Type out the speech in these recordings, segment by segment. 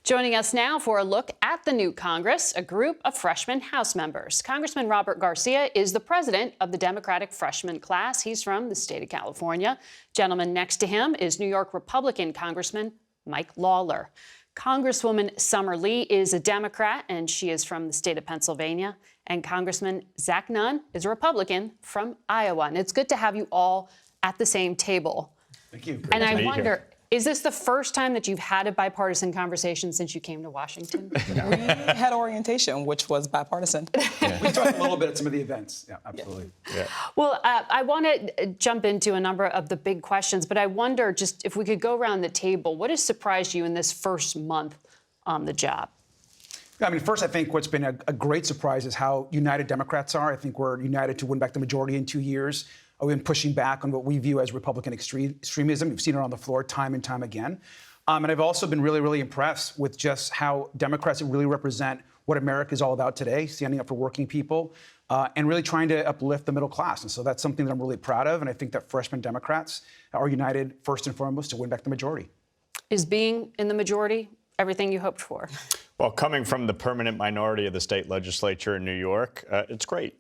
Joining us now for a look at the new Congress, a group of freshman House members. Congressman Robert Garcia is the president of the Democratic freshman class. He's from the state of California. Gentleman next to him is New York Republican Congressman Mike Lawler. Congresswoman Summer Lee is a Democrat, and she is from the state of Pennsylvania. And Congressman Zach Nunn is a Republican from Iowa. And it's good to have you all at the same table. Thank you. And I wonder, is this the first time that you've had a bipartisan conversation since you came to Washington? We had orientation, which was bipartisan. Yeah. We talked a little bit at some of the events. Yeah, absolutely. Yeah. Well, I want to jump into a number of the big questions, but I wonder just if we could go around the table, what has surprised you in this first month on the job? I mean, first, I think what's been a great surprise is how united Democrats are. I think we're united to win back the majority in 2 years. We've been pushing back on what we view as Republican extremism. We've seen it on the floor time and time again. And I've also been really, really impressed with just how Democrats really represent what America is all about today, standing up for working people and really trying to uplift the middle class. And so that's something that I'm really proud of. And I think that freshman Democrats are united first and foremost to win back the majority. Is being in the majority everything you hoped for? Well, coming from the permanent minority of the state legislature in New York, it's great.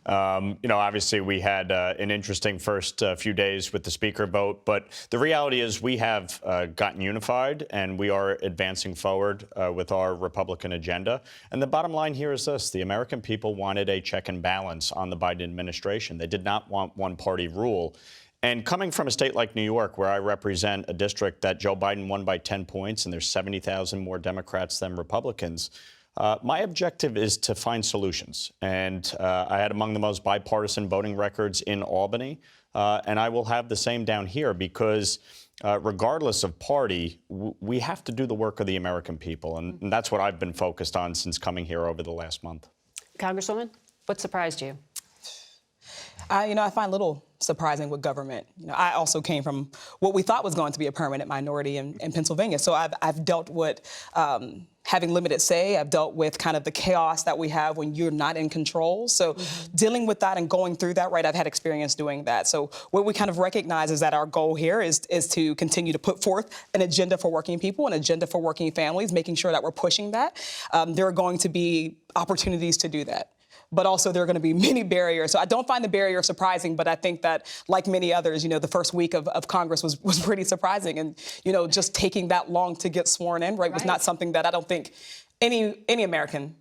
Obviously we had an interesting first few days with the speaker vote, but the reality is we have gotten unified and we are advancing forward with our Republican agenda. And the bottom line here is this: the American people wanted a check and balance on the Biden administration. They did not want one-party rule. And coming from a state like New York, where I represent a district that Joe Biden won by 10 points and there's 70,000 more Democrats than Republicans, my objective is to find solutions. And I had among the most bipartisan voting records in Albany, and I will have the same down here because regardless of party, we have to do the work of the American people. And that's what I've been focused on since coming here over the last month. Congresswoman, what surprised you? I find little surprising with government. I also came from what we thought was going to be a permanent minority in Pennsylvania. So I've dealt with having limited say. I've dealt with kind of the chaos that we have when you're not in control. So dealing with that and going through that, right, I've had experience doing that. So what we kind of recognize is that our goal here is to continue to put forth an agenda for working people, an agenda for working families, making sure that we're pushing that. There are going to be opportunities to do that. But also there are going to be many barriers. So I don't find the barrier surprising, but I think that, like many others, the first week of Congress was pretty surprising. And, just taking that long to get sworn in, right, was not something that I don't think any American,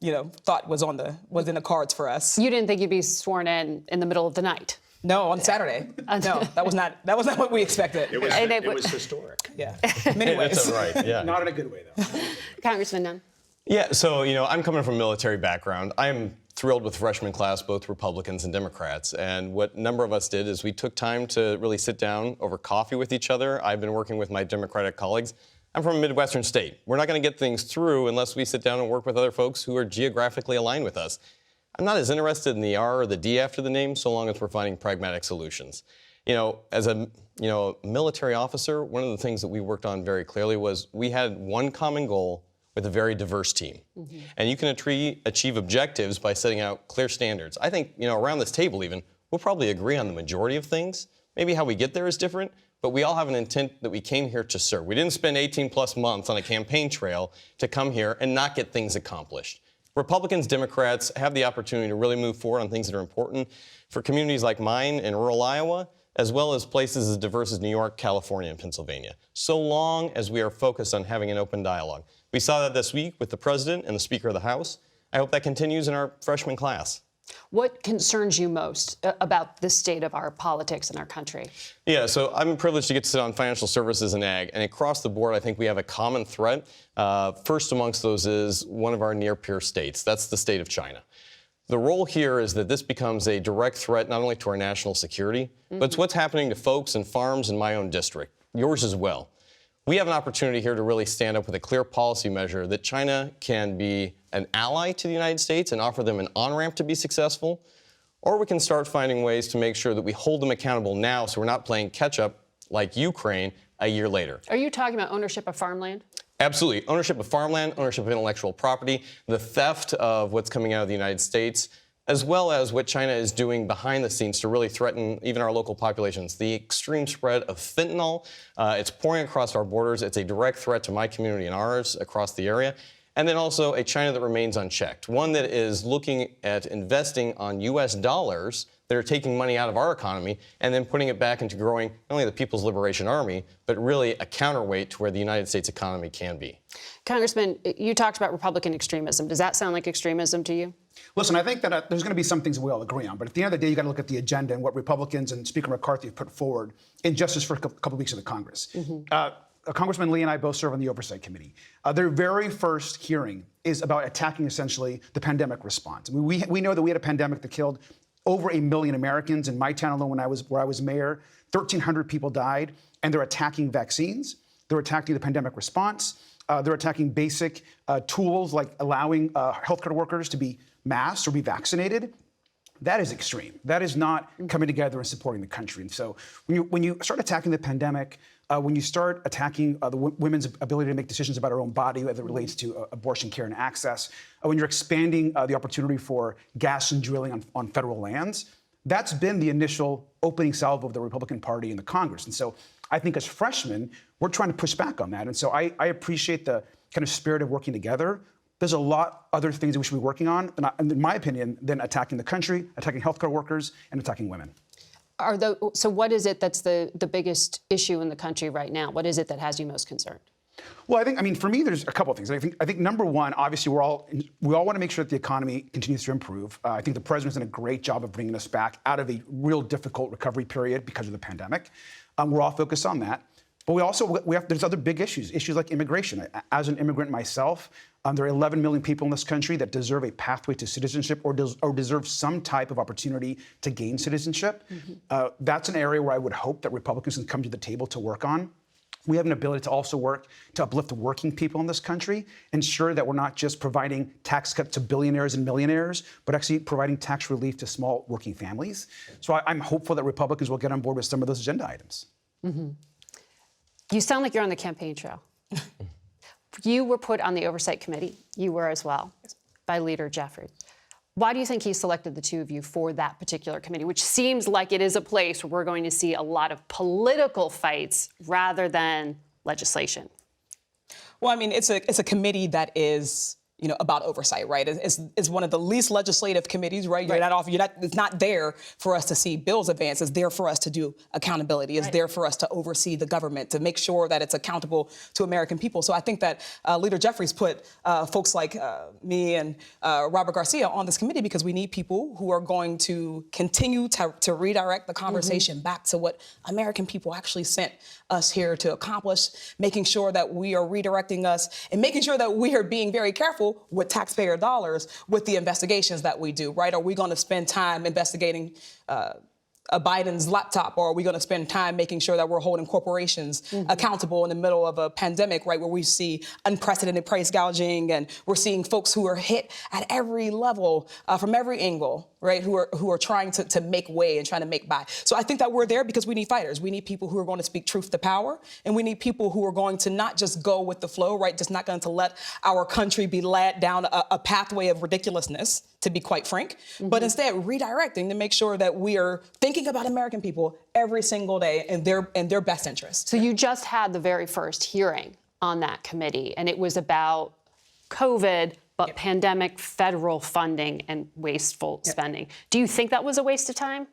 thought was in the cards for us. You didn't think you'd be sworn in the middle of the night? No, on Saturday. No, that was not what we expected. It was historic. Yeah, many ways. That's right. Yeah. Not in a good way, though. Congressman Nunn. Yeah, so, I'm coming from a military background. I'm thrilled with the freshman class, both Republicans and Democrats. And what a number of us did is we took time to really sit down over coffee with each other. I've been working with my Democratic colleagues. I'm from a Midwestern state. We're not going to get things through unless we sit down and work with other folks who are geographically aligned with us. I'm not as interested in the R or the D after the name so long as we're finding pragmatic solutions. As a military officer, one of the things that we worked on very clearly was we had one common goal with a very diverse team. And you can achieve objectives by setting out clear standards. I think, around this table even, we'll probably agree on the majority of things. Maybe how we get there is different, but we all have an intent that we came here to serve. We didn't spend 18 plus months on a campaign trail to come here and not get things accomplished. Republicans, Democrats have the opportunity to really move forward on things that are important for communities like mine in rural Iowa, as well as places as diverse as New York, California, and Pennsylvania, so long as we are focused on having an open dialogue. We saw that this week with the President and the Speaker of the House. I hope that continues in our freshman class. What concerns you most about the state of our politics in our country? Yeah, so I'm privileged to get to sit on financial services and ag, and across the board, I think we have a common threat. First amongst those is one of our near-peer states. That's the state of China. The role here is that this becomes a direct threat not only to our national security, but it's what's happening to folks and farms in my own district, yours as well. We have an opportunity here to really stand up with a clear policy measure that China can be an ally to the United States and offer them an on-ramp to be successful, or we can start finding ways to make sure that we hold them accountable now so we're not playing catch-up like Ukraine a year later. Are you talking about ownership of farmland? Absolutely. Ownership of farmland, ownership of intellectual property, the theft of what's coming out of the United States. as well as what China is doing behind the scenes to really threaten even our local populations. The extreme spread of fentanyl, it's pouring across our borders. It's a direct threat to my community and ours across the area. And then also a China that remains unchecked, one that is looking at investing on U.S. dollars that are taking money out of our economy and then putting it back into growing not only the People's Liberation Army, but really a counterweight to where the United States economy can be. Congressman, you talked about Republican extremism. Does that sound like extremism to you? Listen, I think that there's going to be some things we all agree on, but at the end of the day, you got to look at the agenda and what Republicans and Speaker McCarthy have put forward in just this first couple of weeks of the Congress. Congressman Lee and I both serve on the Oversight Committee. Their very first hearing is about attacking essentially the pandemic response. I mean, we know that we had a pandemic that killed over 1 million Americans. In my town alone, where I was mayor, 1,300 people died, and they're attacking vaccines. They're attacking the pandemic response. They're attacking basic tools like allowing healthcare workers to be masked or be vaccinated. That is extreme. That is not coming together and supporting the country. And so when you start attacking the pandemic, when you start attacking the women's ability to make decisions about her own body as it relates to abortion care and access, when you're expanding the opportunity for gas and drilling on federal lands, that's been the initial opening salvo of the Republican Party in the Congress. And so I think as freshmen, we're trying to push back on that. And so I appreciate the kind of spirit of working together. There's a lot other things that we should be working on, in my opinion, than attacking the country, attacking healthcare workers, and attacking women. So what is it that's the biggest issue in the country right now? What is it that has you most concerned? Well, I mean, for me, there's a couple of things. I think number one, obviously, we all want to make sure that the economy continues to improve. I think the president's done a great job of bringing us back out of a real difficult recovery period because of the pandemic. We're all focused on that. But there's other big issues like immigration. As an immigrant myself, there are 11 million people in this country that deserve a pathway to citizenship or deserve some type of opportunity to gain citizenship. That's an area where I would hope that Republicans can come to the table to work on. We have an ability to also work to uplift the working people in this country, ensure that we're not just providing tax cuts to billionaires and millionaires, but actually providing tax relief to small working families. So I'm hopeful that Republicans will get on board with some of those agenda items. You sound like you're on the campaign trail. You were put on the Oversight Committee. You were as well, by Leader Jeffries. Why do you think he selected the two of you for that particular committee, which seems like it is a place where we're going to see a lot of political fights rather than legislation? Well, I mean, it's a committee that is, about oversight, right? It's one of the least legislative committees, right? It's not there for us to see bills advance. It's there for us to do accountability. It's there for us to oversee the government, to make sure that it's accountable to American people. So I think that Leader Jeffries put folks like me and Robert Garcia on this committee because we need people who are going to continue to redirect the conversation back to what American people actually sent us here to accomplish, making sure that we are redirecting us and making sure that we are being very careful with taxpayer dollars with the investigations that we do, right? Are we going to spend time investigating a Biden's laptop, or are we going to spend time making sure that we're holding corporations accountable in the middle of a pandemic, right, where we see unprecedented price gouging and we're seeing folks who are hit at every level from every angle, right, who are trying to make way and trying to make by. So I think that we're there because we need fighters. We need people who are going to speak truth to power, and we need people who are going to not just go with the flow, right, just not going to let our country be led down a pathway of ridiculousness, to be quite frank, but instead redirecting to make sure that we are thinking about American people every single day in their best interest. So you just had the very first hearing on that committee, and it was about COVID, but pandemic federal funding and wasteful spending. Do you think that was a waste of time?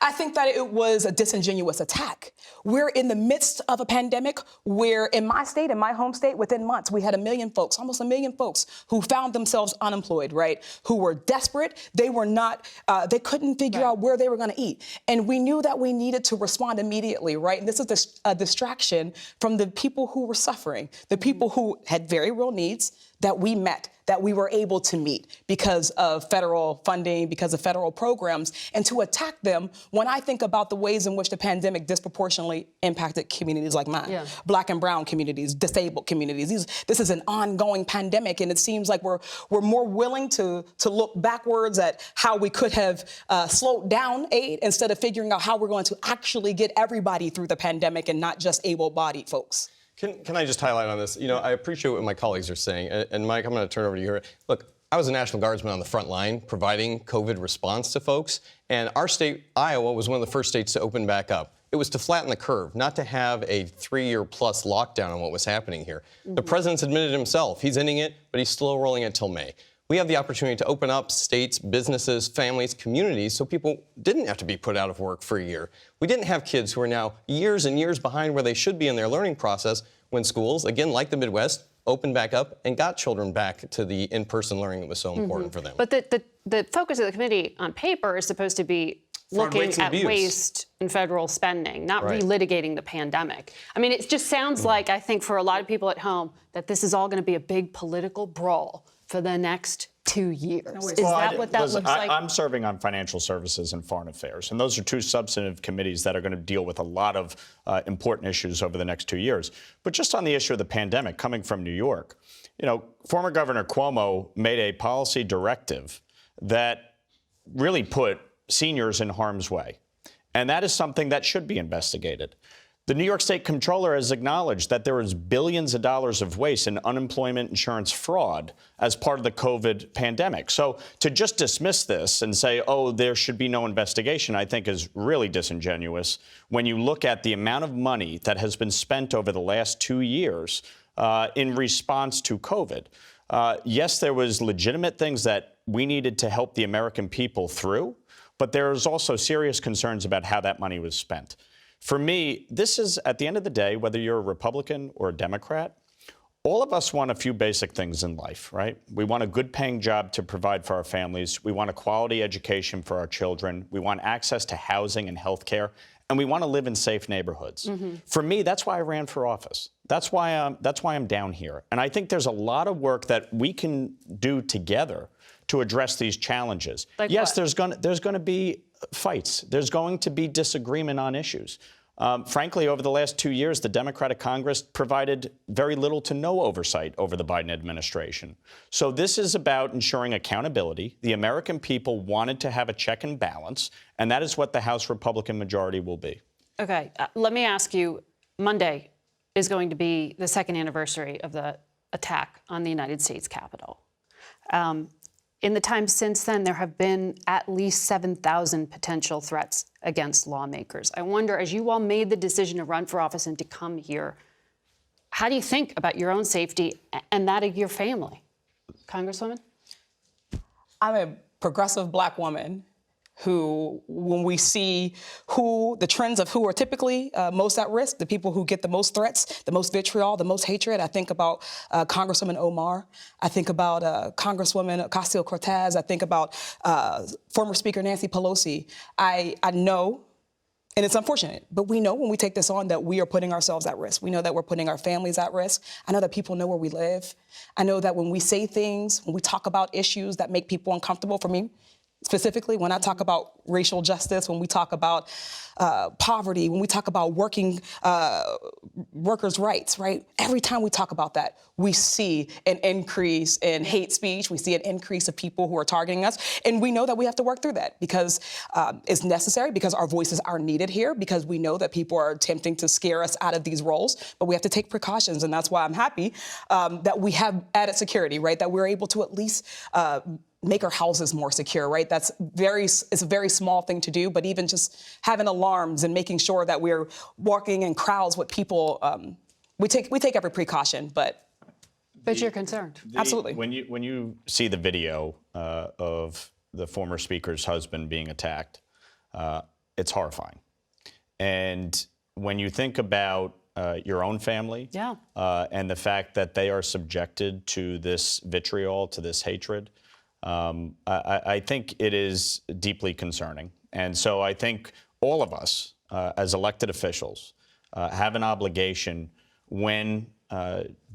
I think that it was a disingenuous attack. We're in the midst of a pandemic where in my state, in my home state, within months, we had 1 million folks, almost 1 million folks who found themselves unemployed, right? Who were desperate. They were not, they couldn't figure out where they were going to eat. And we knew that we needed to respond immediately, right? And this is a distraction from the people who were suffering, the people who had very real needs that we met, that we were able to meet because of federal funding, because of federal programs, and to attack them when I think about the ways in which the pandemic disproportionately impacted communities like mine, Black and brown communities, disabled communities. This is an ongoing pandemic, and it seems like we're more willing to look backwards at how we could have slowed down aid instead of figuring out how we're going to actually get everybody through the pandemic and not just able-bodied folks. Can I just highlight on this? I appreciate what my colleagues are saying. And Mike, I'm going to turn over to you here. Look, I was a National Guardsman on the front line providing COVID response to folks, and our state, Iowa, was one of the first states to open back up. It was to flatten the curve, not to have a 3-year-plus lockdown on what was happening here. The president's admitted himself he's ending it, but he's still rolling it till May. We have the opportunity to open up states, businesses, families, communities so people didn't have to be put out of work for a year. We didn't have kids who are now years and years behind where they should be in their learning process when schools, again, like the Midwest, opened back up and got children back to the in-person learning that was so important for them. But the focus of the committee on paper is supposed to be looking at waste and federal spending, not relitigating the pandemic. I mean, it just sounds like, I think, for a lot of people at home, that this is all going to be a big political brawl for the next 2 years. Is that what that looks like? I'm serving on financial services and foreign affairs, and those are two substantive committees that are going to deal with a lot of important issues over the next 2 years. But just on the issue of the pandemic, coming from New York, you know, former Governor Cuomo made a policy directive that really put seniors in harm's way, and that is something that should be investigated. The New York State Comptroller has acknowledged that there was billions of dollars of waste in unemployment insurance fraud as part of the COVID pandemic. So to just dismiss this and say, oh, there should be no investigation, I think is really disingenuous when you look at the amount of money that has been spent over the last 2 years in response to COVID. Yes, there was legitimate things that we needed to help the American people through, but there's also serious concerns about how that money was spent. For me, this is, at the end of the day, whether you're a Republican or a Democrat, all of us want a few basic things in life, right? We want a good-paying job to provide for our families. We want a quality education for our children. We want access to housing and health care. And we want to live in safe neighborhoods. For me, that's why I ran for office. That's why I'm down here. And I think there's a lot of work that we can do together to address these challenges. Like yes, what? there's going to be fights. There's going to be disagreement on issues. Frankly, over the last 2 years, the Democratic Congress provided very little to no oversight over the Biden administration. So this is about ensuring accountability. The American people wanted to have a check and balance, and that is what the House Republican majority will be. Okay, let me ask you, Monday is going to be the second anniversary of the attack on the United States Capitol. In the time since then, there have been at least 7,000 potential threats against lawmakers. I wonder, as you all made the decision to run for office and to come here, how do you think about your own safety and that of your family? Congresswoman? I'm a progressive Black woman who, when we see the trends of who are typically most at risk, the people who get the most threats, the most vitriol, the most hatred, I think about Congresswoman Omar. I think about Congresswoman Ocasio-Cortez. I think about former Speaker Nancy Pelosi. I know, and it's unfortunate, but we know when we take this on that we are putting ourselves at risk. We know that we're putting our families at risk. I know that people know where we live. I know that when we say things, when we talk about issues that make people uncomfortable, for me, specifically, when I talk about racial justice, when we talk about poverty, when we talk about workers' rights, right? Every time we talk about that, we see an increase in hate speech. We see an increase of people who are targeting us. And we know that we have to work through that because it's necessary, because our voices are needed here, because we know that people are attempting to scare us out of these roles. But we have to take precautions. And that's why I'm happy that we have added security, right? That we're able to at least make our houses more secure, right? It's a very small thing to do, but even just having alarms and making sure that we're walking in crowds with people, we take every precaution, but you're concerned. Absolutely. When you see the video of the former speaker's husband being attacked, it's horrifying. And when you think about your own family, and the fact that they are subjected to this vitriol, to this hatred, I think it is deeply concerning. And so I think all of us, as elected officials, have an obligation when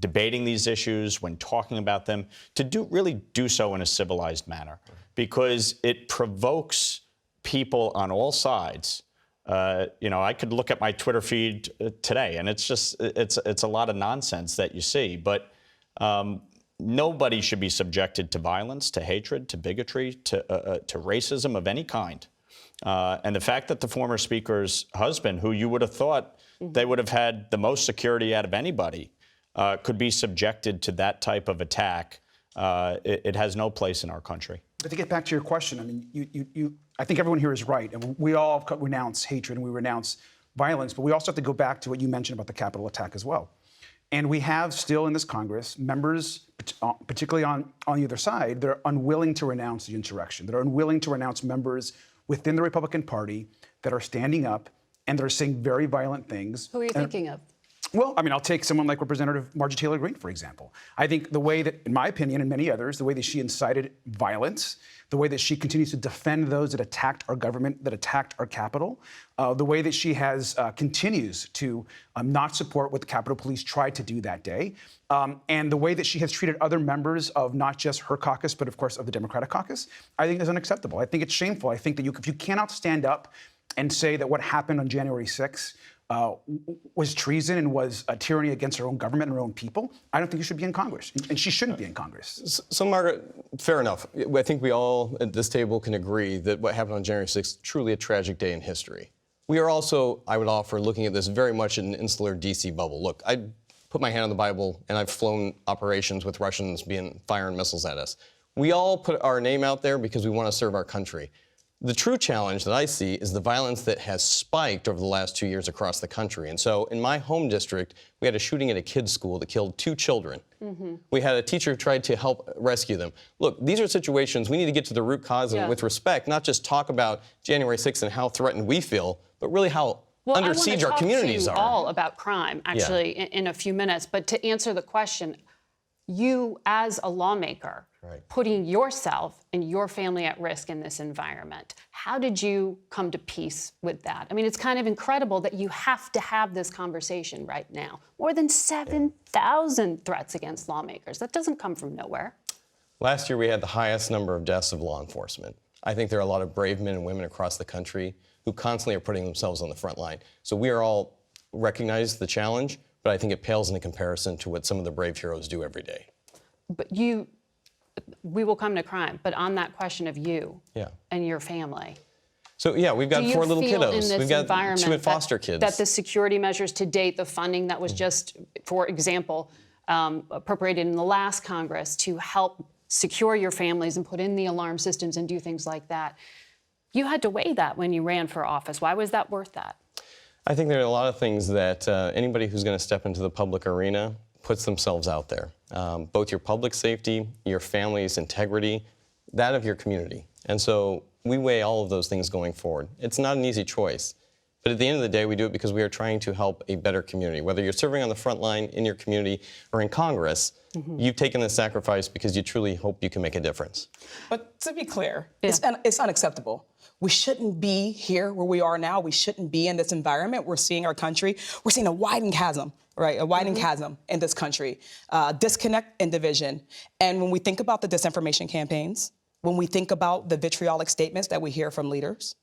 debating these issues, when talking about them, to really do so in a civilized manner, because it provokes people on all sides. I could look at my Twitter feed today, and it's a lot of nonsense that you see, but nobody should be subjected to violence, to hatred, to bigotry, to racism of any kind. And the fact that the former speaker's husband, who you would have thought they would have had the most security out of anybody, could be subjected to that type of attack it has no place in our country. But to get back to your question, I mean, I think everyone here is right. And we all renounce hatred and we renounce violence, but we also have to go back to what you mentioned about the Capitol attack as well. And we have still in this Congress members, particularly on the other side, that are unwilling to renounce the insurrection, that are unwilling to renounce members within the Republican Party that are standing up and that are saying very violent things. Who are you thinking of? Well, I mean, I'll take someone like Representative Marjorie Taylor Greene, for example. I think the way that, in my opinion, and many others, the way that she incited violence, the way that she continues to defend those that attacked our government, that attacked our Capitol, the way that she continues to not support what the Capitol Police tried to do that day, and the way that she has treated other members of not just her caucus, but of course of the Democratic caucus, I think is unacceptable. I think it's shameful. I think that if you cannot stand up and say that what happened on January 6th was treason and was a tyranny against her own government and her own people, I don't think you should be in Congress. And she shouldn't be in Congress. So, Margaret, fair enough. I think we all at this table can agree that what happened on January 6th, truly a tragic day in history. We are also, I would offer, looking at this very much in an insular D.C. bubble. Look, I put my hand on the Bible, and I've flown operations with Russians firing missiles at us. We all put our name out there because we want to serve our country. The true challenge that I see is the violence that has spiked over the last 2 years across the country. And so in my home district, we had a shooting at a kid's school that killed 2 children. Mm-hmm. We had a teacher who tried to help rescue them. Look, these are situations we need to get to the root cause and with respect, not just talk about January 6th and how threatened we feel, but really how under siege our communities are. I want to talk to you all about crime, actually, in a few minutes. But to answer the question, you as a lawmaker, putting yourself and your family at risk in this environment, how did you come to peace with that? I mean, it's kind of incredible that you have to have this conversation right now. More than 7,000 threats against lawmakers. That doesn't come from nowhere. Last year, we had the highest number of deaths of law enforcement. I think there are a lot of brave men and women across the country who constantly are putting themselves on the front line. So we are all recognize the challenge, but I think it pales into comparison to what some of the brave heroes do every day. But we will come to crime, but on that question of you and your family. So we've got 4 little kiddos. We've got 2 foster kids. That the security measures to date, the funding that was just, for example, appropriated in the last Congress to help secure your families and put in the alarm systems and do things like that. You had to weigh that when you ran for office. Why was that worth that? I think there are a lot of things that anybody who's going to step into the public arena puts themselves out there. Both your public safety, your family's integrity, that of your community. And so we weigh all of those things going forward. It's not an easy choice. But at the end of the day, we do it because we are trying to help a better community. Whether you're serving on the front line in your community or in Congress, you've taken this sacrifice because you truly hope you can make a difference. But to be clear, it's unacceptable. We shouldn't be here where we are now. We shouldn't be in this environment. We're seeing our country. We're seeing a widening chasm, right? A widening chasm in this country. Disconnect and division. And when we think about the disinformation campaigns, when we think about the vitriolic statements that we hear from leaders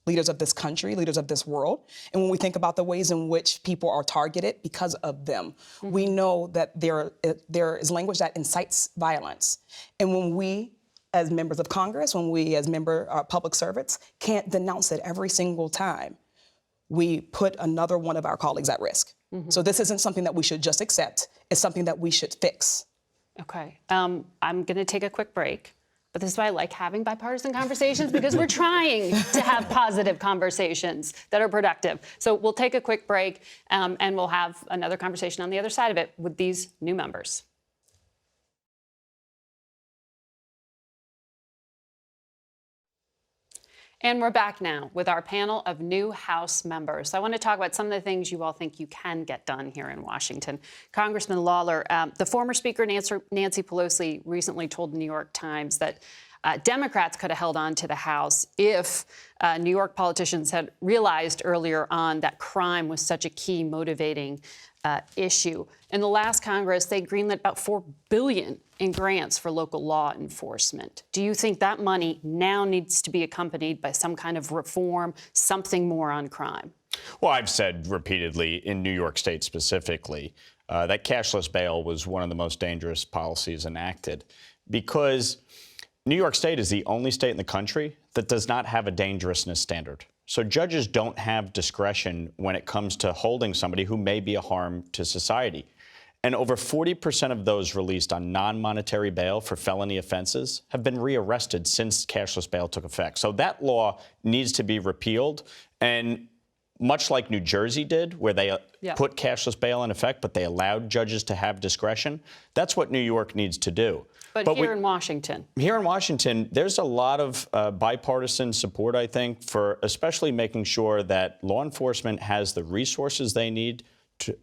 of this country, leaders of this world, and when we think about the ways in which people are targeted because of them, we know that there is language that incites violence. And when we, as members of Congress, when we as public servants can't denounce it every single time, we put another one of our colleagues at risk. So this isn't something that we should just accept. It's something that we should fix. Okay. I'm going to take a quick break. But this is why I like having bipartisan conversations, because we're trying to have positive conversations that are productive. So we'll take a quick break, and we'll have another conversation on the other side of it with these new members. And we're back now with our panel of new House members. I want to talk about some of the things you all think you can get done here in Washington. Congressman Lawler, the former Speaker Nancy Pelosi recently told the New York Times that Democrats could have held on to the House if New York politicians had realized earlier on that crime was such a key motivating issue. In the last Congress, they greenlit about $4 billion in grants for local law enforcement. Do you think that money now needs to be accompanied by some kind of reform, something more on crime? Well, I've said repeatedly in New York State specifically that cashless bail was one of the most dangerous policies enacted, because New York State is the only state in the country that does not have a dangerousness standard. So judges don't have discretion when it comes to holding somebody who may be a harm to society. And over 40% of those released on non-monetary bail for felony offenses have been rearrested since cashless bail took effect. So that law needs to be repealed. And much like New Jersey did, where they put cashless bail in effect, but they allowed judges to have discretion, that's what New York needs to do. But here in Washington? Here in Washington, there's a lot of bipartisan support, I think, for especially making sure that law enforcement has the resources they need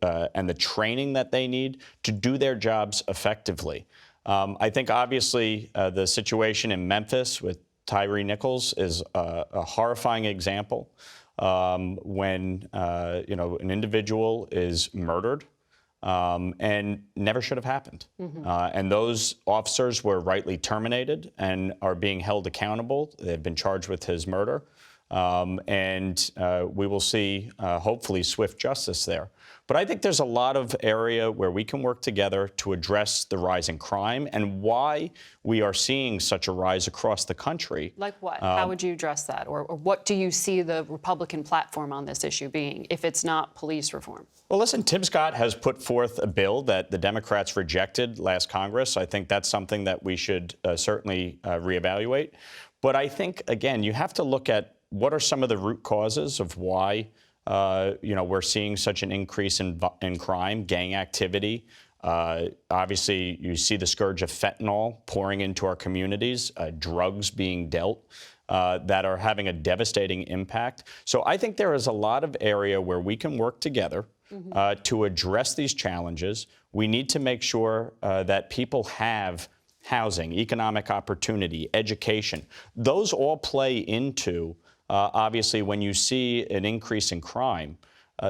and the training that they need to do their jobs effectively. I think, obviously, the situation in Memphis with Tyree Nichols is a horrifying example. When an individual is murdered and never should have happened. And those officers were rightly terminated and are being held accountable. They've been charged with his murder. And we will see, hopefully, swift justice there. But I think there's a lot of area where we can work together to address the rise in crime and why we are seeing such a rise across the country. Like what? How would you address that? Or what do you see the Republican platform on this issue being, if it's not police reform? Well, listen, Tim Scott has put forth a bill that the Democrats rejected last Congress. I think that's something that we should certainly reevaluate. But I think, again, you have to look at what are some of the root causes of why we're seeing such an increase in crime, gang activity. Obviously, you see the scourge of fentanyl pouring into our communities, drugs being dealt that are having a devastating impact. So I think there is a lot of area where we can work together to address these challenges. We need to make sure that people have housing, economic opportunity, education. Those all play into obviously, when you see an increase in crime,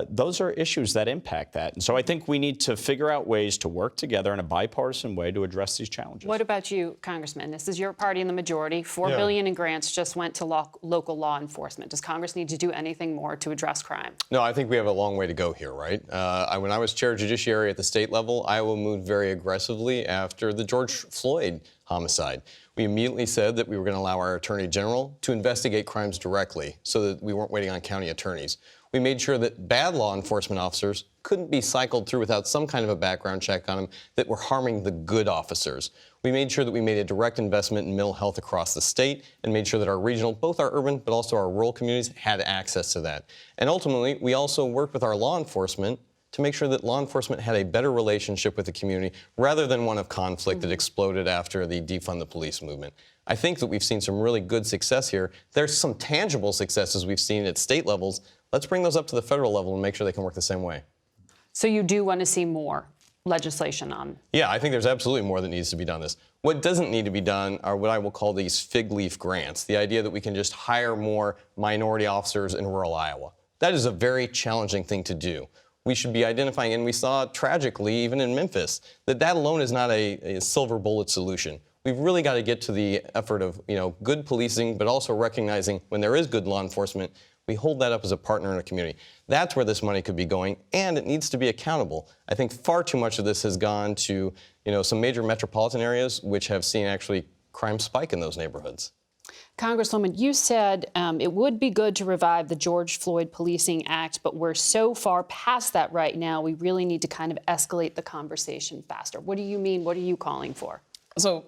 those are issues that impact that. And so I think we need to figure out ways to work together in a bipartisan way to address these challenges. What about you, Congressman? This is your party in the majority. $4 billion in grants just went to local law enforcement. Does Congress need to do anything more to address crime? No, I think we have a long way to go here, right? When I was chair of judiciary at the state level, Iowa moved very aggressively after the George Floyd homicide. We immediately said that we were going to allow our attorney general to investigate crimes directly so that we weren't waiting on county attorneys. We made sure that bad law enforcement officers couldn't be cycled through without some kind of a background check on them that were harming the good officers. We made sure that we made a direct investment in mental health across the state and made sure that our regional, both our urban but also our rural communities, had access to that. And ultimately, we also worked with our law enforcement to make sure that law enforcement had a better relationship with the community rather than one of conflict that exploded after the defund the police movement. I think that we've seen some really good success here. There's some tangible successes we've seen at state levels. Let's bring those up to the federal level and make sure they can work the same way. So you do want to see more legislation on? Yeah, I think there's absolutely more that needs to be done this. What doesn't need to be done are what I will call these fig leaf grants, the idea that we can just hire more minority officers in rural Iowa. That is a very challenging thing to do. We should be identifying, and we saw tragically, even in Memphis, that alone is not a silver bullet solution. We've really got to get to the effort of, good policing, but also recognizing when there is good law enforcement, we hold that up as a partner in a community. That's where this money could be going, and it needs to be accountable. I think far too much of this has gone to, some major metropolitan areas, which have seen actually crime spike in those neighborhoods. Congresswoman, you said it would be good to revive the George Floyd Policing Act, but we're so far past that right now, we really need to kind of escalate the conversation faster. What do you mean? What are you calling for? So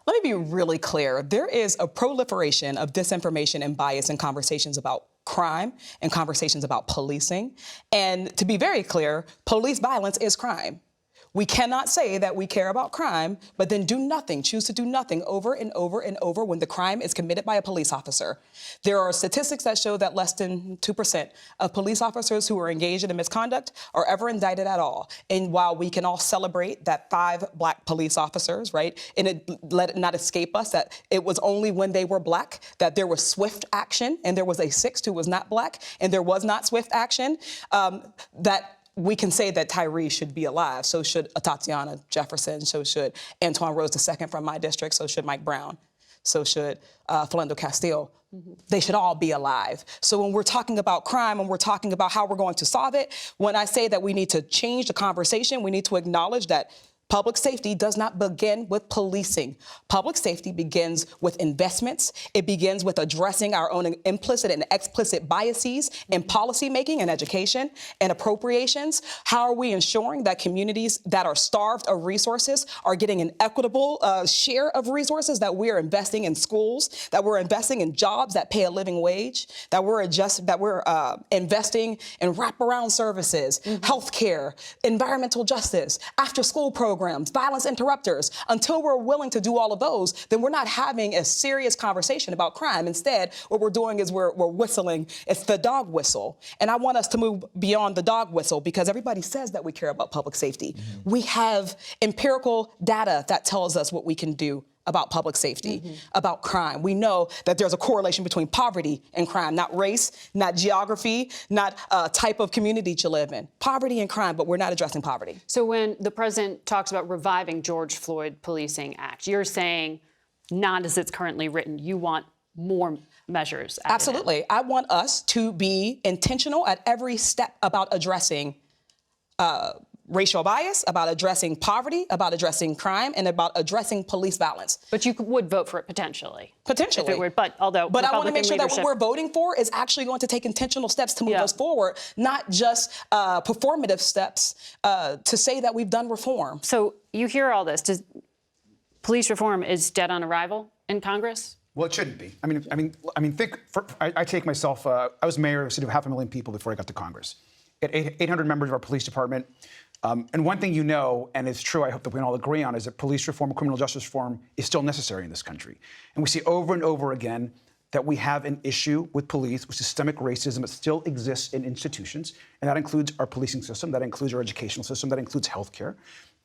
let me be really clear. There is a proliferation of disinformation and bias in conversations about crime and conversations about policing. And to be very clear, police violence is crime. We cannot say that we care about crime, but then do nothing, choose to do nothing over and over and over when the crime is committed by a police officer. There are statistics that show that less than 2% of police officers who are engaged in a misconduct are ever indicted at all. And while we can all celebrate that 5 black police officers, right, and let it not escape us that it was only when they were black that there was swift action, and there was a 6th who was not black, and there was not swift action, that we can say that Tyree should be alive. So should Tatiana Jefferson. So should Antoine Rose II from my district. So should Mike Brown. So should Philando Castile. They should all be alive. So when we're talking about crime and we're talking about how we're going to solve it, when I say that we need to change the conversation, we need to acknowledge that Public safety does not begin with policing. Public safety begins with investments. It begins with addressing our own implicit and explicit biases in policymaking and education and appropriations. How are we ensuring that communities that are starved of resources are getting an equitable share of resources, that we're investing in schools, that we're investing in jobs that pay a living wage, that we're investing in wraparound services, healthcare, environmental justice, after-school programs, violence interrupters. Until we're willing to do all of those, then we're not having a serious conversation about crime. Instead, what we're doing is we're whistling. It's the dog whistle. And I want us to move beyond the dog whistle, because everybody says that we care about public safety. We have empirical data that tells us what we can do about public safety, about crime. We know that there's a correlation between poverty and crime, not race, not geography, not type of community you live in. Poverty and crime, but we're not addressing poverty. So when the president talks about reviving George Floyd Policing Act, you're saying not as it's currently written. You want more measures added in. Absolutely. I want us to be intentional at every step about addressing racial bias, about addressing poverty, about addressing crime, and about addressing police violence. But you would vote for it potentially. Potentially. If it were, but I want to make sure that what we're voting for is actually going to take intentional steps to move us forward, not just performative steps to say that we've done reform. So you hear all this. Police reform is dead on arrival in Congress? Well, it shouldn't be. I take myself. I was mayor of a city of 500,000 people before I got to Congress. At 800 members of our police department. And one thing you know, and it's true, I hope that we can all agree on, is that police reform and criminal justice reform is still necessary in this country. And we see over and over again that we have an issue with police, with systemic racism that still exists in institutions. And that includes our policing system, that includes our educational system, that includes healthcare.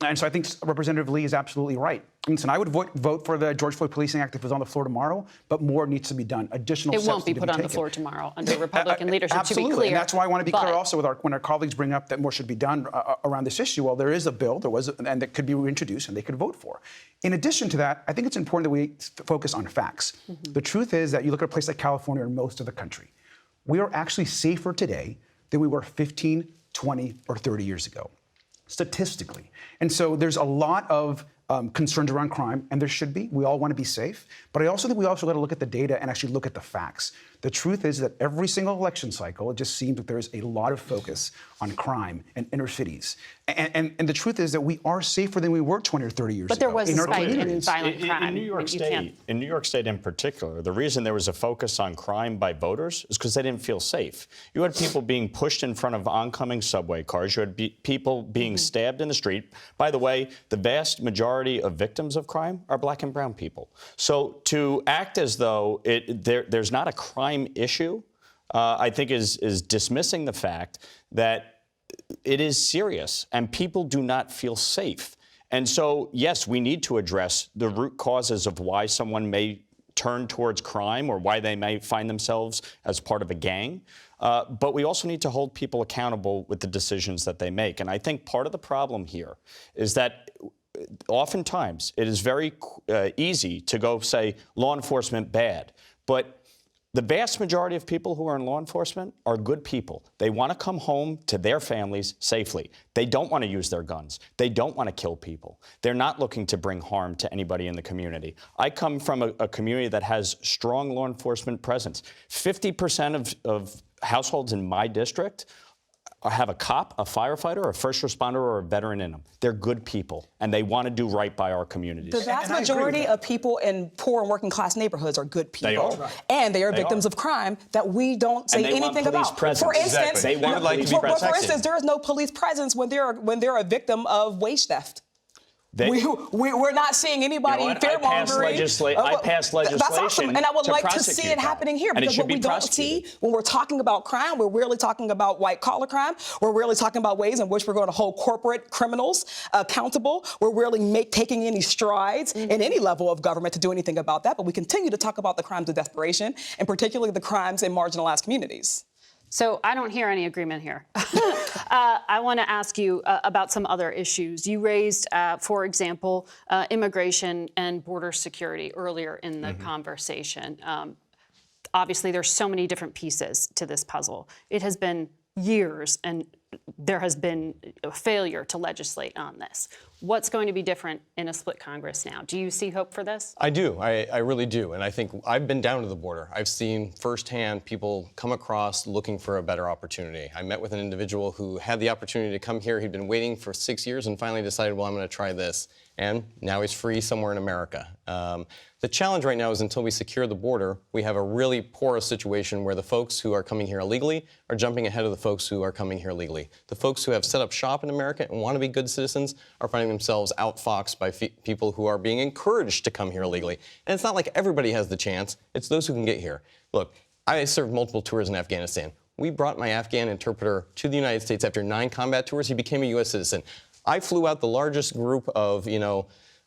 And so I think Representative Lee is absolutely right. Listen, I would vote for the George Floyd Policing Act if it was on the floor tomorrow, but more needs to be done. Additional steps It won't be put on the floor tomorrow under Republican leadership, absolutely. To be clear. And that's why I want to be clear also when our colleagues bring up that more should be done around this issue. Well, there is a bill, and that could be reintroduced and they could vote for. In addition to that, I think it's important that we focus on facts. The truth is that you look at a place like California or most of the country, we are actually safer today than we were 15, 20, or 30 years ago, statistically. And so there's a lot of concerns around crime, and there should be. We all want to be safe. But I also think we also got to look at the data and actually look at the facts. The truth is that every single election cycle, it just seems that there's a lot of focus on crime and inner cities. And the truth is that we are safer than we were 20 or 30 years ago. But there was in a our spike in communities. violent crime. In New York State in particular, the reason there was a focus on crime by voters is because they didn't feel safe. You had people being pushed in front of oncoming subway cars. You had people being stabbed in the street. By the way, the vast majority of victims of crime are black and brown people. So to act as though there's not a crime issue, I think is dismissing the fact that it is serious and people do not feel safe. And so, yes, we need to address the root causes of why someone may turn towards crime or why they may find themselves as part of a gang. But we also need to hold people accountable with the decisions that they make. And I think part of the problem here is that oftentimes it is very easy to go say law enforcement bad. But the vast majority of people who are in law enforcement are good people. They want to come home to their families safely. They don't want to use their guns. They don't want to kill people. They're not looking to bring harm to anybody in the community. I come from a community that has strong law enforcement presence. 50% of households in my district have a cop, a firefighter, a first responder, or a veteran in them. They're good people, and they want to do right by our communities. The vast majority of people in poor and working class neighborhoods are good people. They are. And they are victims of crime that we don't say anything about. Presence. For instance, Exactly. They want like to be for instance, there is no police presence when they're a victim of wage theft. We're not seeing anybody fear-mongering. I passed legislation. That's awesome, and I would like to see it happening here, because what we don't see when we're talking about crime, we're really talking about white-collar crime. We're really talking about ways in which we're going to hold corporate criminals accountable. We're really taking any strides in any level of government to do anything about that, but we continue to talk about the crimes of desperation, and particularly the crimes in marginalized communities. So I don't hear any agreement here. I want to ask you about some other issues. You raised, for example, immigration and border security earlier in the conversation. Obviously, there's so many different pieces to this puzzle. It has been years and there has been a failure to legislate on this. What's going to be different in a split Congress now? Do you see hope for this? I do. I really do. And I think I've been down to the border. I've seen firsthand people come across looking for a better opportunity. I met with an individual who had the opportunity to come here. He'd been waiting for 6 years and finally decided, well, I'm going to try this. And now he's free somewhere in America. The challenge right now is until we secure the border, we have a really porous situation where the folks who are coming here illegally are jumping ahead of the folks who are coming here legally. The folks who have set up shop in America and want to be good citizens are finding themselves outfoxed by people who are being encouraged to come here illegally. And it's not like everybody has the chance. It's those who can get here. Look, I served multiple tours in Afghanistan. We brought my Afghan interpreter to the United States after 9 combat tours. He became a U.S. citizen. I flew out the largest group of,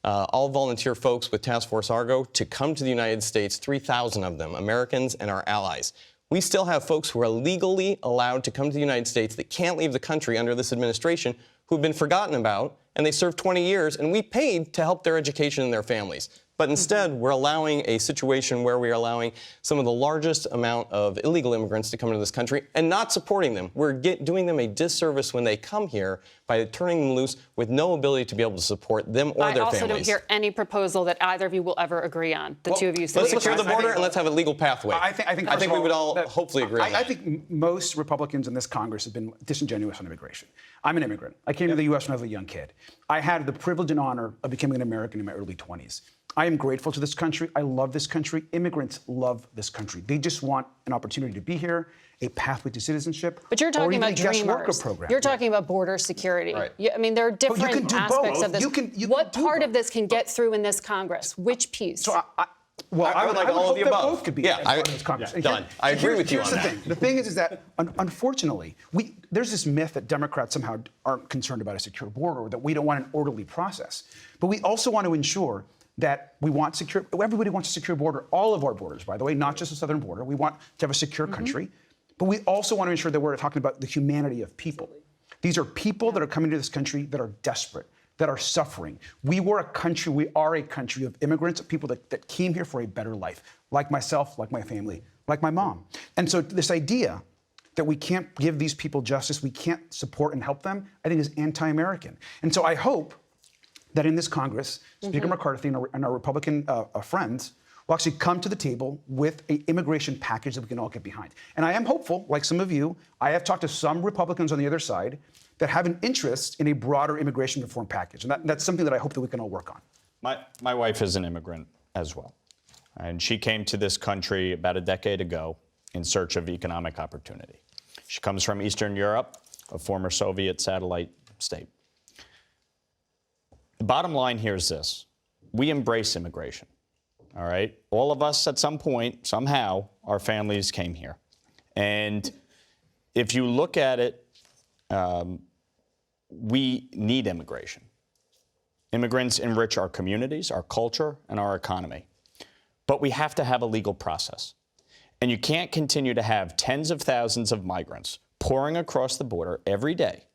all volunteer folks with Task Force Argo to come to the United States, 3,000 of them, Americans and our allies. We still have folks who are legally allowed to come to the United States that can't leave the country under this administration who've been forgotten about, and they served 20 years, and we paid to help their education and their families. But instead, we're allowing a situation where we are allowing some of the largest amount of illegal immigrants to come into this country and not supporting them. We're doing them a disservice when they come here by turning them loose with no ability to be able to support them or their families. I also don't hear any proposal that either of you will ever agree on. The two of you. Let's secure the border and let's have a legal pathway. I think we would all hopefully agree on that. I think most Republicans in this Congress have been disingenuous on immigration. I'm an immigrant. I came to the U.S. when I was a young kid. I had the privilege and honor of becoming an American in my early 20s. I am grateful to this country. I love this country. Immigrants love this country. They just want an opportunity to be here, a pathway to citizenship. But you're talking about dreamers. You're talking about border security. Right. I mean, there are different aspects of this. What part of this can get through in this Congress? Which piece? So I would like all of the above. Both could be part of this Congress. Done. I agree with you on that. The thing is that unfortunately, there's this myth that Democrats somehow aren't concerned about a secure border, or that we don't want an orderly process. But we also want to ensure that we want secure. Everybody wants a secure border. All of our borders, by the way, not just the southern border. We want to have a secure country, but we also want to ensure that we're talking about the humanity of people. These are people that are coming to this country that are desperate, that are suffering. We are a country of immigrants, of people that came here for a better life, like myself, like my family, like my mom. And so this idea that we can't give these people justice, we can't support and help them, I think is anti-American. And so I hope that in this Congress, Speaker McCarthy and our Republican friends will actually come to the table with an immigration package that we can all get behind. And I am hopeful, like some of you, I have talked to some Republicans on the other side that have an interest in a broader immigration reform package. And that's something that I hope that we can all work on. My wife is an immigrant as well. And she came to this country about a decade ago in search of economic opportunity. She comes from Eastern Europe, a former Soviet satellite state. The bottom line here is this. We embrace immigration, all right? All of us at some point, somehow, our families came here. And if you look at it, we need immigration. Immigrants enrich our communities, our culture, and our economy. But we have to have a legal process. And you can't continue to have tens of thousands of migrants pouring across the border every day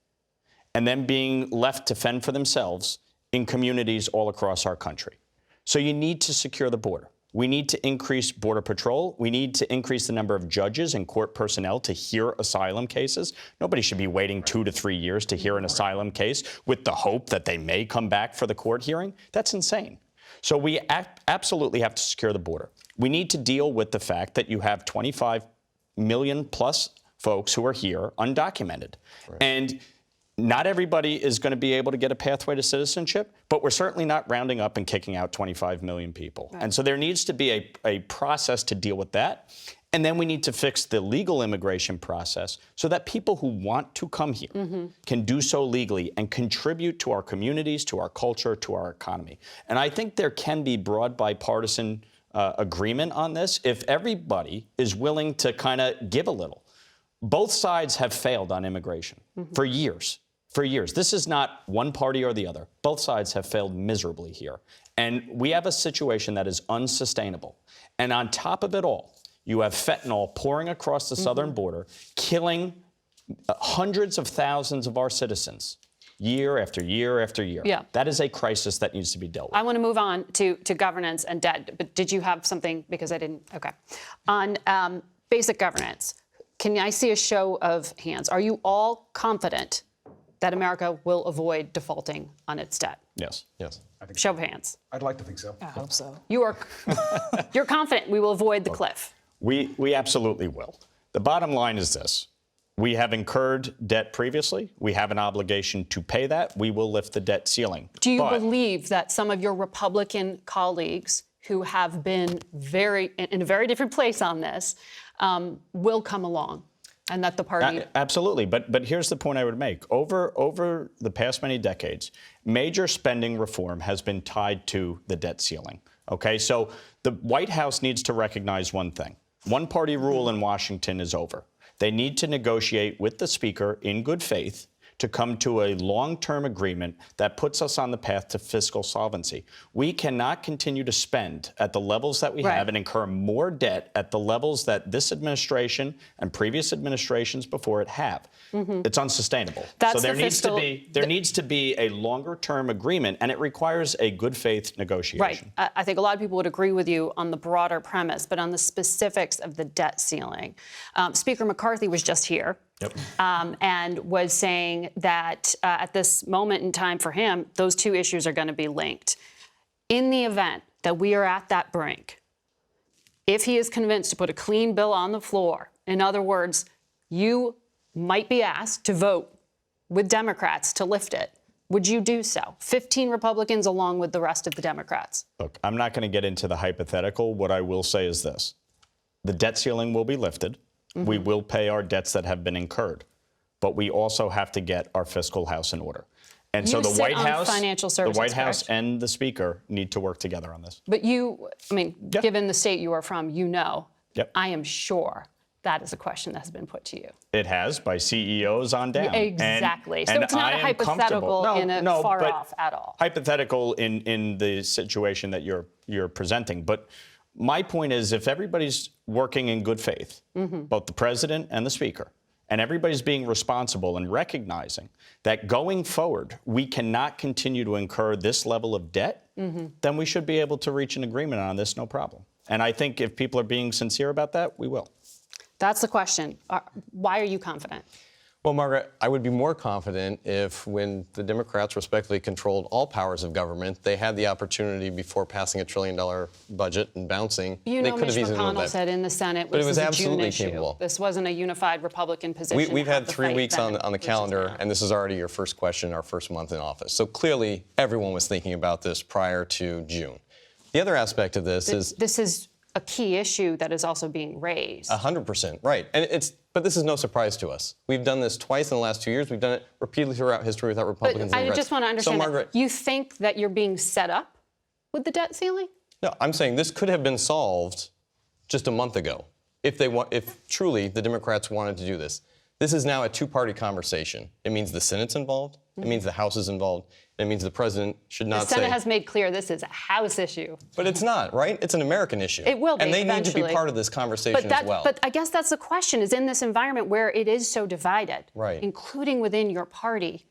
and then being left to fend for themselves in communities all across our country. So you need to secure the border. We need to increase Border Patrol. We need to increase the number of judges and court personnel to hear asylum cases. Nobody should be waiting 2 to 3 years to hear an asylum case with the hope that they may come back for the court hearing. That's insane. So we absolutely have to secure the border. We need to deal with the fact that you have 25 million plus folks who are here undocumented. Right. And not everybody is going to be able to get a pathway to citizenship, but we're certainly not rounding up and kicking out 25 million people. Right. And so there needs to be a process to deal with that. And then we need to fix the legal immigration process so that people who want to come here can do so legally and contribute to our communities, to our culture, to our economy. And I think there can be broad bipartisan agreement on this if everybody is willing to kind of give a little. Both sides have failed on immigration for years. For years. This is not one party or the other. Both sides have failed miserably here. And we have a situation that is unsustainable. And on top of it all, you have fentanyl pouring across the southern border, killing hundreds of thousands of our citizens year after year after year. Yeah. That is a crisis that needs to be dealt with. I want to move on to governance and debt. But did you have something? Because I didn't. OK. On basic governance. Can I see a show of hands? Are you all confident that America will avoid defaulting on its debt? Yes. Yes. Show of hands. I'd like to think so. I hope so. You're confident we will avoid the cliff. We absolutely will. The bottom line is this. We have incurred debt previously. We have an obligation to pay that. We will lift the debt ceiling. Do you believe that some of your Republican colleagues who have been in a very different place on this will come along, and that the party... Absolutely. But here's the point I would make. Over the past many decades, major spending reform has been tied to the debt ceiling. Okay? So the White House needs to recognize one thing. One-party rule in Washington is over. They need to negotiate with the Speaker in good faith to come to a long-term agreement that puts us on the path to fiscal solvency. We cannot continue to spend at the levels that we have and incur more debt at the levels that this administration and previous administrations before it have. It's unsustainable. So there needs to be a longer-term agreement, and it requires a good faith negotiation. Right. I think a lot of people would agree with you on the broader premise, but on the specifics of the debt ceiling. Speaker McCarthy was just here. Yep. And was saying that at this moment in time for him, those two issues are going to be linked. In the event that we are at that brink, if he is convinced to put a clean bill on the floor, in other words, you might be asked to vote with Democrats to lift it. Would you do so? 15 Republicans along with the rest of the Democrats. Look, I'm not going to get into the hypothetical. What I will say is this. The debt ceiling will be lifted. We will pay our debts that have been incurred, but we also have to get our fiscal house in order. And so the White House and the Speaker need to work together on this. But given the state you are from, I am sure that is a question that has been put to you. It has, by CEOs on down. Exactly. So and it's not a hypothetical far off at all. Hypothetical in the situation that you're presenting. But my point is, if everybody's working in good faith, both the president and the speaker, and everybody's being responsible and recognizing that going forward, we cannot continue to incur this level of debt, then we should be able to reach an agreement on this, no problem. And I think if people are being sincere about that, we will. That's the question. Why are you confident? Well, Margaret, I would be more confident if, when the Democrats respectively controlled all powers of government, they had the opportunity before passing $1 trillion budget and bouncing. You know, Mitch McConnell said in the Senate but it was a absolutely June issue. capable. This wasn't a unified Republican position. We've had 3 weeks on the calendar, and this is already your first question, our first month in office. So clearly, everyone was thinking about this prior to June. The other aspect of this is... This is a key issue that is also being raised. 100%, right. But this is no surprise to us. We've done this twice in the last 2 years. We've done it repeatedly throughout history without Republicans. But I just want to understand Margaret, that you think that you're being set up with the debt ceiling? No, I'm saying this could have been solved just a month ago if truly the Democrats wanted to do this. This is now a two-party conversation. It means the Senate's involved. It means the House is involved. It means the president should not say... The Senate has made clear this is a House issue. But it's not, right? It's an American issue. It will be, and they eventually. need to be part of this conversation as well. But I guess that's the question, is in this environment where it is so divided, right, including within your party,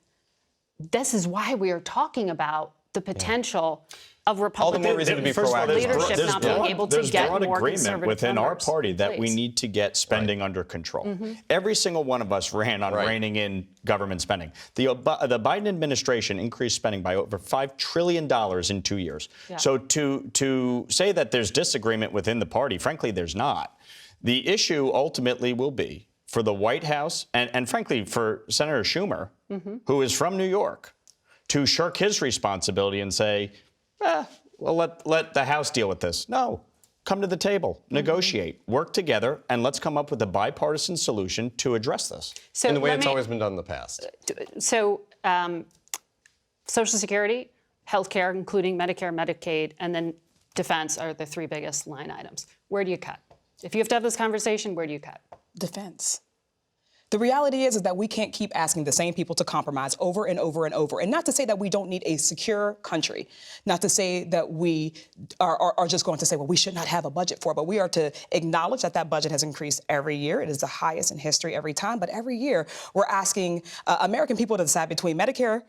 this is why we are talking about the potential of Republican reason to be proactive. Leadership not being able to get more agreement conservative within members. our party that we Please. need to get spending under control. Every single one of us ran on reining in government spending. The Biden administration increased spending by over $5 trillion in 2 years. Yeah. So to say that there's disagreement within the party, frankly, there's not. The issue ultimately will be for the White House and frankly, for Senator Schumer, who is from New York, to shirk his responsibility and say, well, let the House deal with this. No, come to the table, negotiate, work together, and let's come up with a bipartisan solution to address this. So in the way it's always been done in the past. So Social Security, health care, including Medicare, Medicaid, and then defense are the three biggest line items. Where do you cut? If you have to have this conversation, where do you cut? Defense. The reality is that we can't keep asking the same people to compromise over and over and over. And not to say that we don't need a secure country, not to say that we are just going to say, well, we should not have a budget for it, but we are to acknowledge that that budget has increased every year. It is the highest in history every time, but every year we're asking American people to decide between Medicare,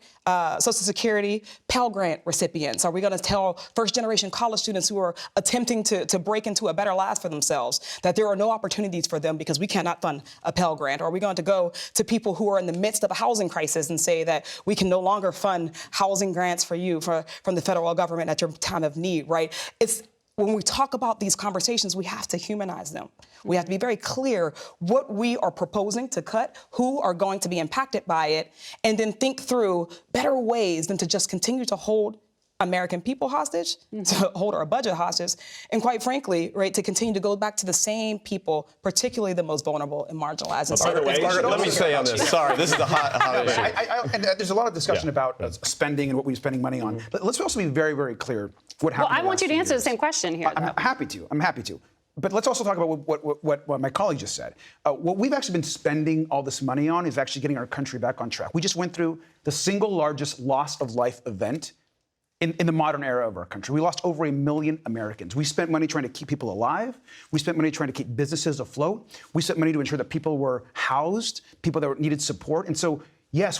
Social Security, Pell Grant recipients. Are we going to tell first-generation college students who are attempting to break into a better life for themselves that there are no opportunities for them because we cannot fund a Pell Grant? Or are we going to go to people who are in the midst of a housing crisis and say that we can no longer fund housing grants for you from the federal government at your time of need, right? When we talk about these conversations, we have to humanize them. We have to be very clear what we are proposing to cut, who are going to be impacted by it, and then think through better ways than to just continue to hold American people hostage, to hold our budget hostage, and quite frankly, right, to continue to go back to the same people, particularly the most vulnerable and marginalized. By the way, let me say on this. Sorry, this is the hot issue. And there's a lot of discussion about spending and what we're spending money on. But let's also be very, very clear what happened. Well, I want you to answer the same question here. I'm happy to. But let's also talk about what my colleague just said. What we've actually been spending all this money on is actually getting our country back on track. We just went through the single largest loss of life event in the modern era of our country. We lost over 1 million Americans. We spent money trying to keep people alive. We spent money trying to keep businesses afloat. We spent money to ensure that people were housed, people that needed support. And so, yes,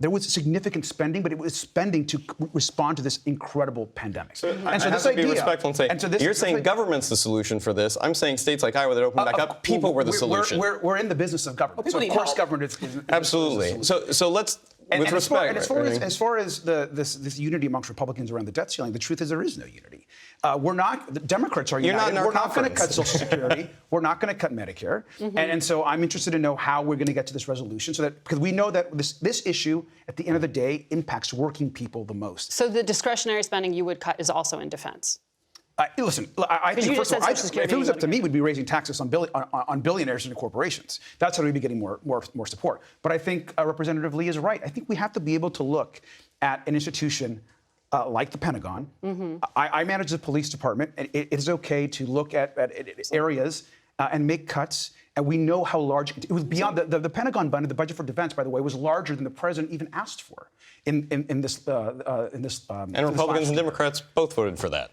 there was significant spending, but it was spending to respond to this incredible pandemic. So I have to be respectful and say, you're saying government's the solution for this. I'm saying states like Iowa that opened back up, people were the solution. We're in the business of government. So of course government is absolutely. So let's, with respect. As far as this unity amongst Republicans around the debt ceiling, the truth is there is no unity. The Democrats are united. We're not going to cut Social Security. We're not going to cut Medicare. And so I'm interested to know how we're going to get to this resolution, because we know that this issue, at the end of the day, impacts working people the most. So the discretionary spending you would cut is also in defense? Listen, I think first of all, if it was up to me, we'd be raising taxes on billionaires and corporations. That's how we'd be getting more support. But I think Representative Lee is right. I think we have to be able to look at an institution like the Pentagon. I manage the police department. And it is okay to look at areas and make cuts. And we know how large it was beyond the Pentagon budget. The budget for defense, by the way, was larger than the president even asked for in this. And Republicans and Democrats both voted for that.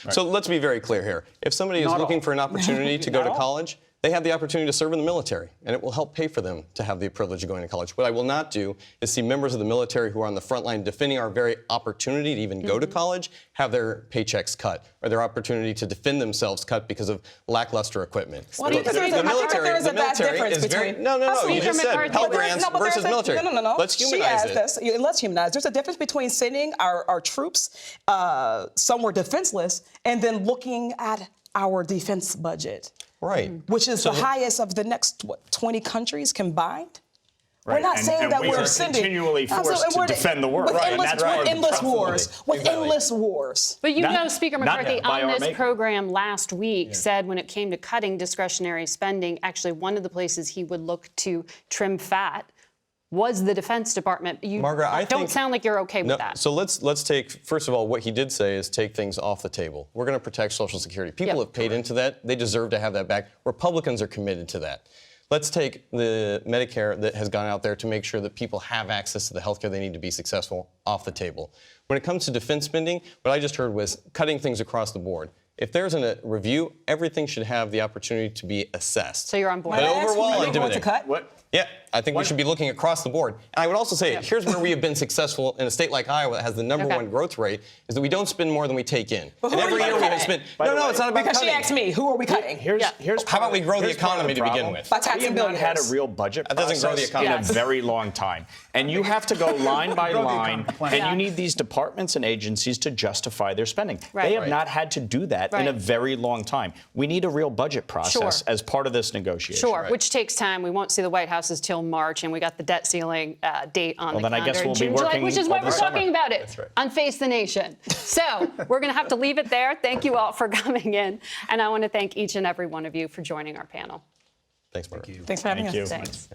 So let's be very clear here. If somebody is looking for an opportunity to go to college, they have the opportunity to serve in the military, and it will help pay for them to have the privilege of going to college. What I will not do is see members of the military who are on the front line defending our very opportunity to even go to college have their paychecks cut or their opportunity to defend themselves cut because of lackluster equipment. Well, the military is very... No, you just said Pell Grants versus military. No. Let's humanize it. Let's humanize. There's a difference between sending our troops somewhere defenseless and then looking at our defense budget. Right. Which is the highest of the next, 20 countries combined? Right. We're not saying that we're sending... continually forced to defend the world. With endless wars. But Speaker McCarthy on this program last week said when it came to cutting discretionary spending, actually one of the places he would look to trim fat was the Defense Department. You Margaret, don't sound like you're okay with that. So let's take, first of all, what he did say is take things off the table. We're going to protect Social Security. People have paid into that. They deserve to have that back. Republicans are committed to that. Let's take the Medicare that has gone out there to make sure that people have access to the health care they need to be successful off the table. When it comes to defense spending, what I just heard was cutting things across the board. If there's a review, everything should have the opportunity to be assessed. So you're on board. But overall, What? Yeah, I think we should be looking across the board. And I would also say, here's where we have been successable in a state like Iowa that has the number one growth rate, is that we don't spend more than we take in. But and every year we have spent... No, it's not about because cutting. she asked me, who are we cutting? How about we grow the economy to begin with? By taxing billionaires. We have not had a real budget process grow the economy. in a very long time. And you have to go line by line, and you need these departments and agencies to justify their spending. They have not had to do that in a very long time. We need a real budget process as part of this negotiation. Which takes time. We won't see the White House until March, and we got the debt ceiling date on the calendar. Well, then I guess we'll be June, working which is why we're talking about it That's right. on Face the Nation. So we're going to have to leave it there. Thank you all for coming in, and I want to thank each and every one of you for joining our panel. Thanks, Margaret. Thanks for having us. Thanks.